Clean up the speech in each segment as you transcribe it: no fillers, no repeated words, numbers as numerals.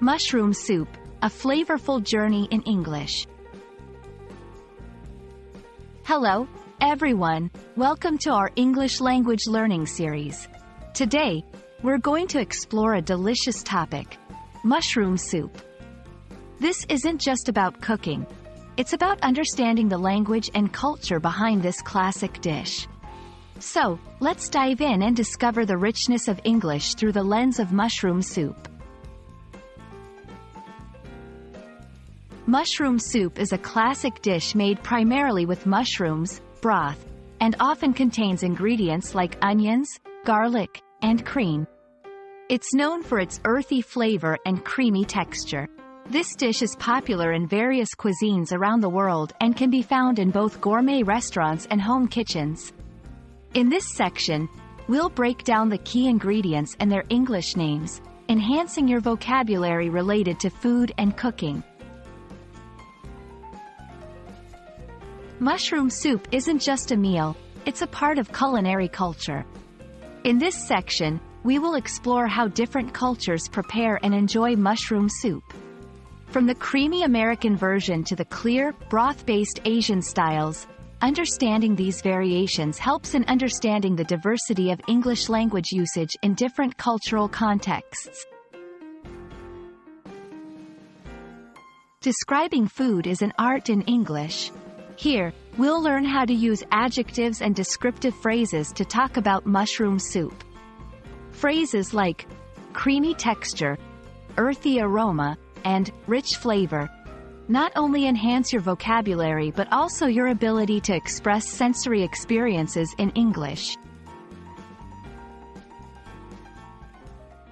Mushroom soup, a flavorful journey in English. Hello, everyone. Welcome to our English language learning series. Today, we're going to explore a delicious topic: mushroom soup. This isn't just about cooking. It's about understanding the language and culture behind this classic dish. So, let's dive in and discover the richness of English through the lens of mushroom soup. Mushroom soup is a classic dish made primarily with mushrooms, broth, and often contains ingredients like onions, garlic, and cream. It's known for its earthy flavor and creamy texture. This dish is popular in various cuisines around the world and can be found in both gourmet restaurants and home kitchens. In this section, we'll break down the key ingredients and their English names, enhancing your vocabulary related to food and cooking. Mushroom soup isn't just a meal, it's a part of culinary culture. In this section, we will explore how different cultures prepare and enjoy mushroom soup. From the creamy American version to the clear, broth-based Asian styles, understanding these variations helps in understanding the diversity of English language usage in different cultural contexts. Describing food is an art in English. Here, we'll learn how to use adjectives and descriptive phrases to talk about mushroom soup. Phrases like creamy texture, earthy aroma, and rich flavor not only enhance your vocabulary but also your ability to express sensory experiences in English.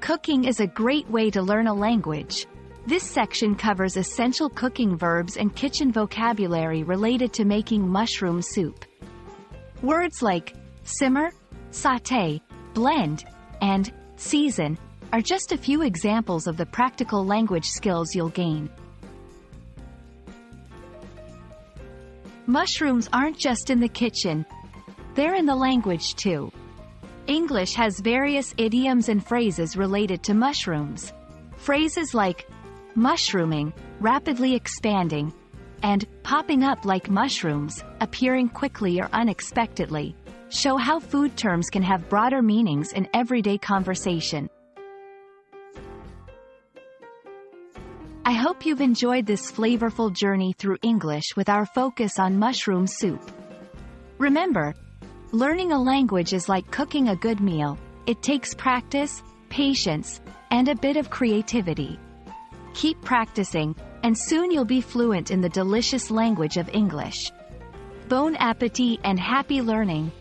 Cooking is a great way to learn a language. This section covers essential cooking verbs and kitchen vocabulary related to making mushroom soup. Words like simmer, sauté, blend, and season are just a few examples of the practical language skills you'll gain. Mushrooms aren't just in the kitchen, they're in the language too. English has various idioms and phrases related to mushrooms. Phrases like mushrooming, rapidly expanding, and popping up like mushrooms, appearing quickly or unexpectedly, show how food terms can have broader meanings in everyday conversation. I hope you've enjoyed this flavorful journey through English with our focus on mushroom soup. Remember, learning a language is like cooking a good meal. It takes practice, patience, and a bit of creativity. Keep practicing, and soon you'll be fluent in the delicious language of English. Bon appétit and happy learning!